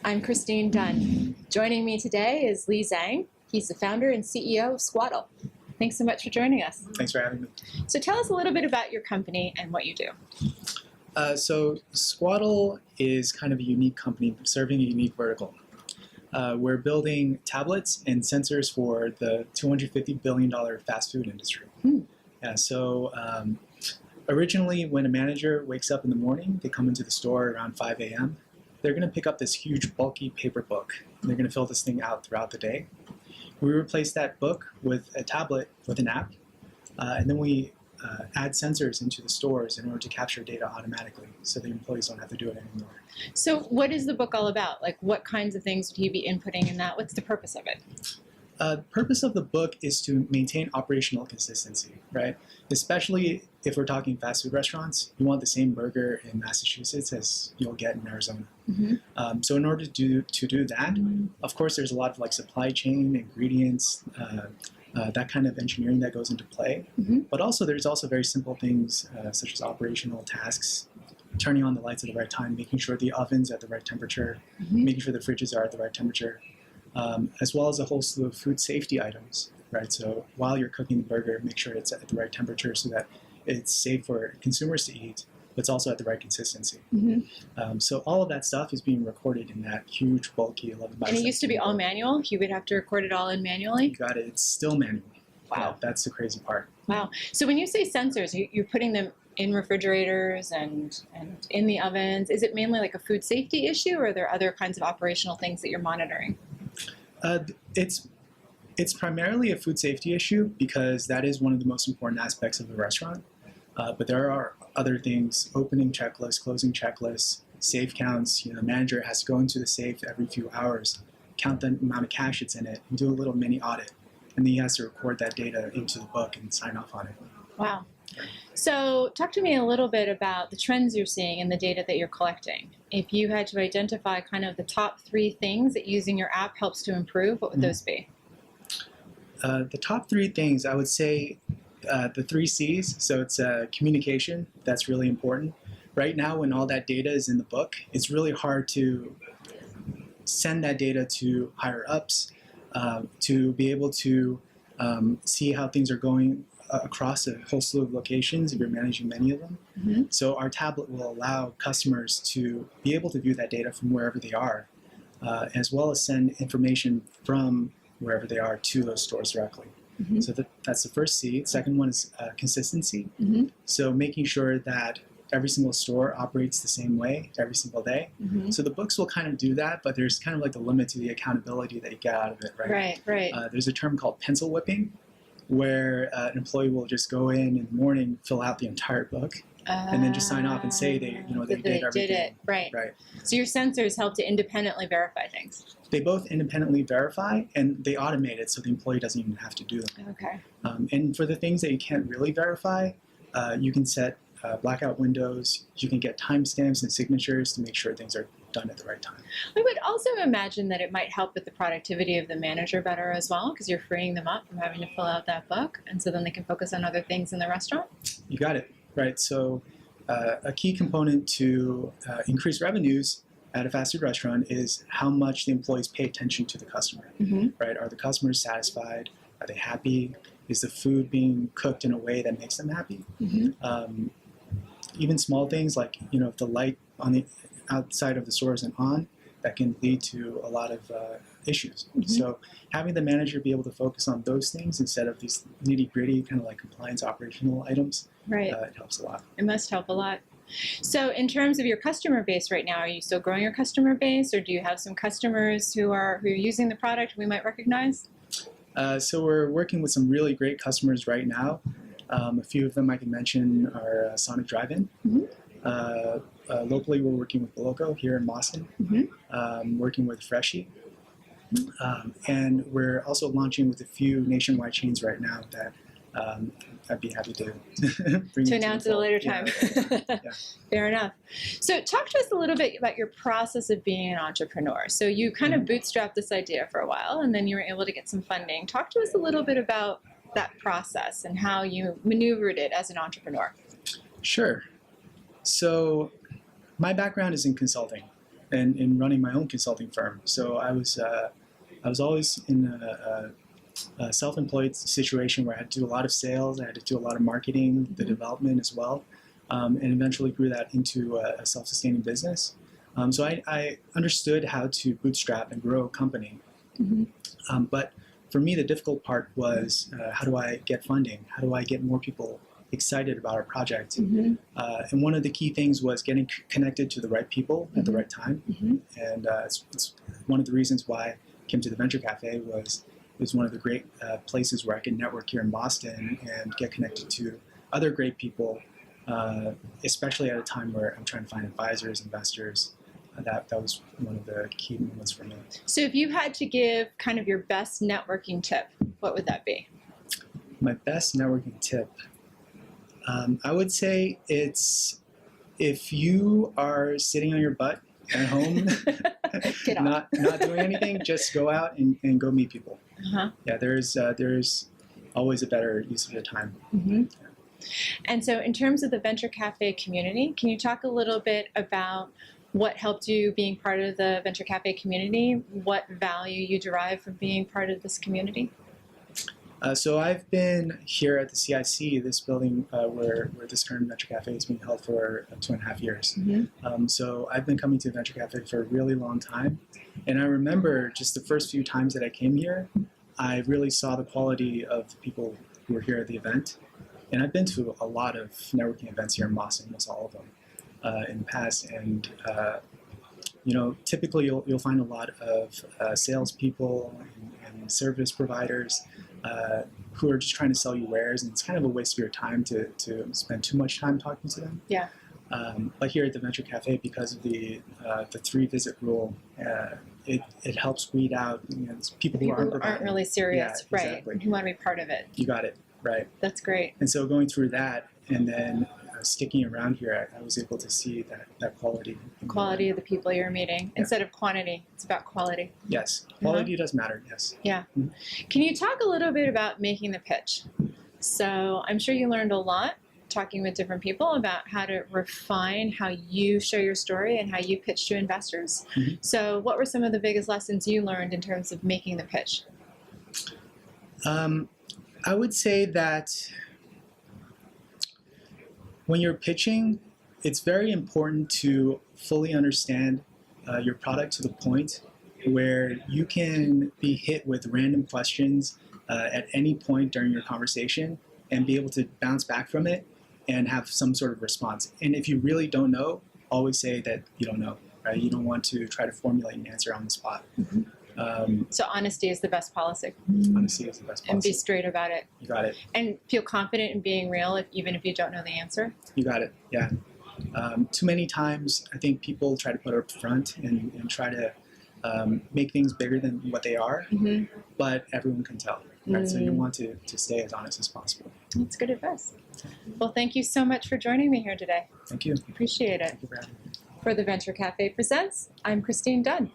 I'm Christine Dunn. Joining me today is Zhang. He's the founder and CEO of Squaddle. Thanks so much for joining us. Thanks for having me. So tell us a little bit about your company and what you do. So Squaddle is kind of a unique company serving a unique vertical. We're building tablets and sensors for the $250 billion fast food industry. Originally, when a manager wakes up in the morning, they come into the store around 5 a.m., they're going to pick up this huge, bulky paper book. And they're going to fill this thing out throughout the day. We replace that book with a tablet with an app, and then we add sensors into the stores in order to capture data automatically so the employees don't have to do it anymore. So what is the book all about? Like, what kinds of things would he be inputting in that? What's the purpose of it? The purpose of the book is to maintain operational consistency, right? Especially if we're talking fast food restaurants, you want the same burger in Massachusetts as you'll get in Arizona. So in order to do that, of course, there's a lot of like supply chain, ingredients, that kind of engineering that goes into play. But also there's also very simple things such as operational tasks, turning on the lights at the right time, making sure the oven's at the right temperature, making sure the fridges are at the right temperature. As well as a whole slew of food safety items, right? So while you're cooking the burger, make sure it's at the right temperature so that it's safe for consumers to eat, but it's also at the right consistency. So all of that stuff is being recorded in that huge, bulky 11 by 17. And it used to be all manual? You would have to record it all in manually? You got it. It's still manual. Wow. Yeah, that's the crazy part. Wow. So when you say sensors, you're putting them in refrigerators and in the ovens. Is it mainly like a food safety issue, or are there other kinds of operational things that you're monitoring? It's primarily a food safety issue because that is one of the most important aspects of the restaurant. But there are other things: opening checklists, closing checklists, safe counts. The manager has to go into the safe every few hours, count the amount of cash it's in it, and do a little mini audit. And then he has to record that data into the book and sign off on it. Wow. So talk to me a little bit about the trends you're seeing in the data that you're collecting. If you had to identify kind of the top 3 things that using your app helps to improve, what would those be? The top 3 things, I would say the 3 C's. So it's communication. That's really important. Right now, when all that data is in the book, it's really hard to send that data to higher ups, to be able to see how things are going across a whole slew of locations if you're managing many of them. So our tablet will allow customers to be able to view that data from wherever they are, as well as send information from wherever they are to those stores directly. So that's the first C. Second one is consistency. So making sure that every single store operates the same way every single day. So the books will kind of do that, but there's kind of like the limit to the accountability that you get out of it, right? Right. There's a term called pencil whipping, where an employee will just go in the morning, fill out the entire book, and then just sign off and say they did everything. Did it. Right. So your sensors help to independently verify things. They both independently verify, and they automate it so the employee doesn't even have to do them. Okay. And for the things that you can't really verify, you can set blackout windows. You can get timestamps and signatures to make sure things are done at the right time. I would also imagine that it might help with the productivity of the manager better as well, because you're freeing them up from having to fill out that book, and so then they can focus on other things in the restaurant. You got it, right? So a key component to increase revenues at a fast food restaurant is how much the employees pay attention to the customer, right? Are the customers satisfied? Are they happy? Is the food being cooked in a way that makes them happy? Even small things like, if the light on the outside of the store isn't on, that can lead to a lot of issues. So having the manager be able to focus on those things instead of these nitty-gritty kind of like compliance operational items, it helps a lot. It must help a lot. So in terms of your customer base right now, are you still growing your customer base, or do you have some customers who are using the product we might recognize? So we're working with some really great customers right now. A few of them I can mention are Sonic Drive-In. Locally, we're working with Loco here in Boston, working with Freshie. And we're also launching with a few nationwide chains right now that I'd be happy to bring to announce at a later time. Fair enough. So talk to us a little bit about your process of being an entrepreneur. So you kind of bootstrapped this idea for a while, and then you were able to get some funding. Talk to us a little bit about that process and how you maneuvered it as an entrepreneur. Sure. So my background is in consulting. and in running my own consulting firm. So I was always in a self-employed situation where I had to do a lot of sales, I had to do a lot of marketing, the development as well, and eventually grew that into a self-sustaining business. So I understood how to bootstrap and grow a company. But for me, the difficult part was how do I get funding? How do I get more people excited about our project? And one of the key things was getting connected to the right people at the right time. And it's one of the reasons why I came to the Venture Cafe was it was one of the great places where I could network here in Boston and get connected to other great people, especially at a time where I'm trying to find advisors, investors. That was one of the key moments for me. So if you had to give kind of your best networking tip, what would that be? My best networking tip, I would say it's if you are sitting on your butt at home, not doing anything, just go out and go meet people. Yeah, there's always a better use of your time. And so in terms of the Venture Cafe community, can you talk a little bit about what helped you being part of the Venture Cafe community? What value you derive from being part of this community? So I've been here at the CIC, this building where this current Venture Cafe is being held for 2.5 years. So I've been coming to Venture Cafe for a really long time. And I remember just the first few times that I came here, I really saw the quality of the people who were here at the event. And I've been to a lot of networking events here in Boston, almost all of them. In the past, and typically you'll find a lot of salespeople and service providers who are just trying to sell you wares, and it's kind of a waste of your time to spend too much time talking to them. Yeah. But here at the Venture Cafe, because of the 3-visit rule, it helps weed out people who aren't really serious, yeah, right? Exactly. Who want to be part of it. You got it, right? That's great. And so going through that, and then sticking around here, I was able to see that quality. Quality of the people you're meeting instead of quantity. It's about quality. Yes, quality does matter. Yes. Yeah. Can you talk a little bit about making the pitch? So I'm sure you learned a lot talking with different people about how to refine how you share your story and how you pitch to investors. So what were some of the biggest lessons you learned in terms of making the pitch? I would say that when you're pitching, it's very important to fully understand your product to the point where you can be hit with random questions at any point during your conversation and be able to bounce back from it and have some sort of response. And if you really don't know, always say that you don't know, right? You don't want to try to formulate an answer on the spot. So honesty is the best policy. Honesty is the best policy. And be straight about it. You got it. And feel confident in being real, even if you don't know the answer. You got it, yeah. Too many times, I think people try to put up front and try to make things bigger than what they are, but everyone can tell, right? So you want to stay as honest as possible. That's good advice. Well, thank you so much for joining me here today. Thank you. Appreciate it. Thank you for having me. For the Venture Cafe Presents, I'm Christine Dunn.